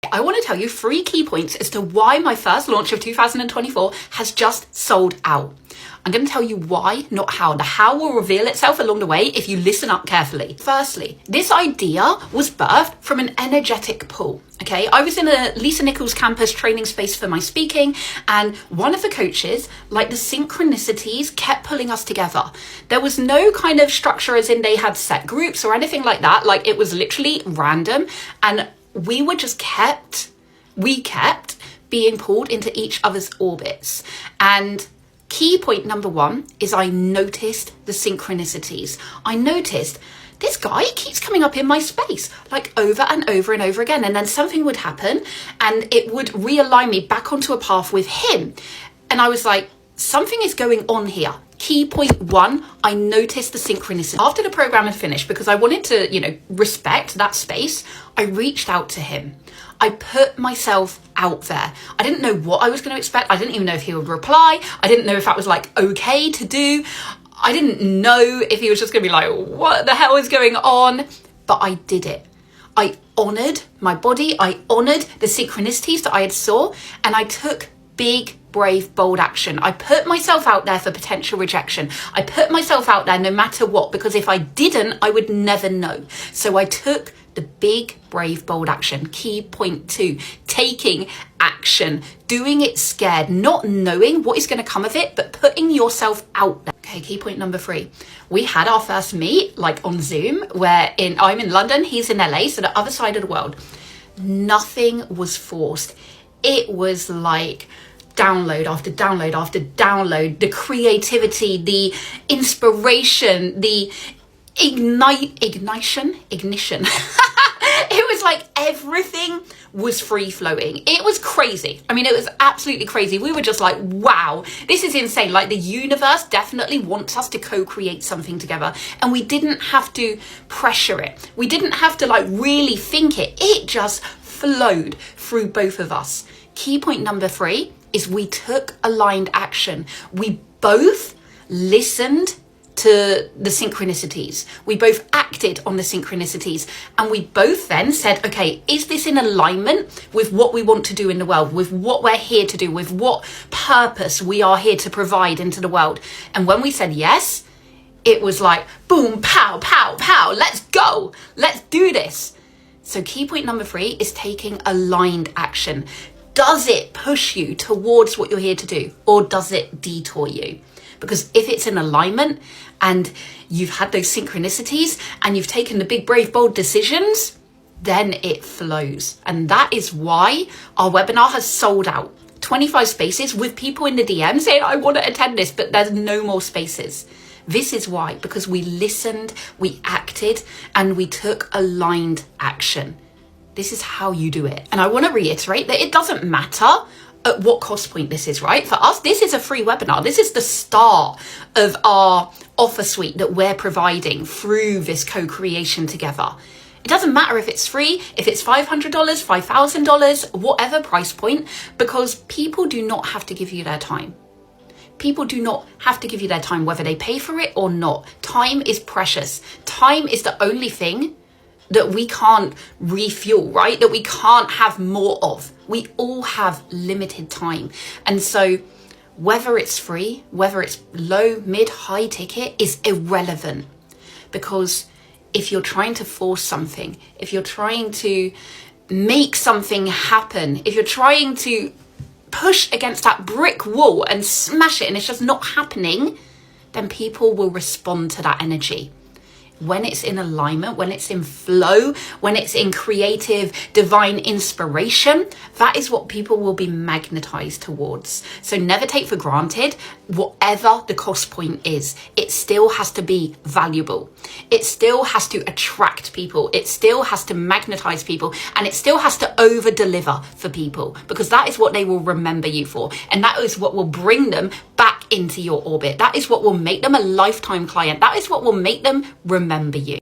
I want to tell you 3 key points as to why my first launch of 2024 has just sold out. I'm going to tell you why, not how. The how will reveal itself along the way if you listen up carefully. Firstly, this idea was birthed from an energetic pull. Okay, I was in a Lisa Nichols campus training space for my speaking, and one of the coaches, like the synchronicities, kept pulling us together. There was no kind of structure as in they had set groups or anything like that. Like, it was literally random, and we kept being pulled into each other's orbits. And key point number 1 is I noticed the synchronicities. I noticed this guy keeps coming up in my space, like over and over and over again. And then something would happen and it would realign me back onto a path with him. And I was like, something is going on here. Key point 1, I noticed the synchronicity. After the program had finished, because I wanted to, respect that space, I reached out to him. I put myself out there. I didn't know what I was going to expect. I didn't even know if he would reply. I didn't know if that was like okay to do. I didn't know if he was just going to be like, what the hell is going on? But I did it. I honored my body. I honored the synchronicities that I had saw, and I took big, brave, bold action. I put myself out there for potential rejection. I put myself out there no matter what, because if I didn't, I would never know. So I took the big, brave, bold action. Key point 2, taking action, doing it scared, not knowing what is going to come of it, but putting yourself out there. Okay, key point number 3. We had our first meet, like on Zoom, where I'm in London, he's in LA, so the other side of the world. Nothing was forced. It was like download after download after download, the creativity, the inspiration, the ignition. It was like everything was free flowing. It was crazy. I mean, it was absolutely crazy. We were just like, wow, this is insane. Like, the universe definitely wants us to co-create something together. And we didn't have to pressure it. We didn't have to like really think it. It just flowed through both of us. Key point number 3 is we took aligned action. We both listened to the synchronicities. We both acted on the synchronicities, and we both then said, okay, is this in alignment with what we want to do in the world, with what we're here to do, with what purpose we are here to provide into the world? And when we said yes, it was like, boom, pow, pow, pow, let's go, let's do this. So key point number 3 is taking aligned action. Does it push you towards what you're here to do, or does it detour you? Because if it's in alignment and you've had those synchronicities and you've taken the big, brave, bold decisions, then it flows. And that is why our webinar has sold out. 25 spaces with people in the DM saying, I want to attend this, but there's no more spaces. This is why, because we listened, we acted, and we took aligned action. This is how you do it. And I want to reiterate that it doesn't matter at what cost point this is, right? For us, this is a free webinar. This is the start of our offer suite that we're providing through this co-creation together. It doesn't matter if it's free, if it's $500, $5,000, whatever price point, because people do not have to give you their time. People do not have to give you their time, whether they pay for it or not. Time is precious. Time is the only thing that we can't refuel, right? That we can't have more of. We all have limited time. And so whether it's free, whether it's low, mid, high ticket is irrelevant. Because if you're trying to force something, if you're trying to make something happen, if you're trying to push against that brick wall and smash it and it's just not happening, then people will respond to that energy. When it's in alignment, when it's in flow, when it's in creative, divine inspiration, that is what people will be magnetized towards. So never take for granted whatever the cost point is. It still has to be valuable. It still has to attract people. It still has to magnetize people, and it still has to over deliver for people, because that is what they will remember you for. And that is what will bring them back into your orbit. That is what will make them a lifetime client. That is what will make them remember you.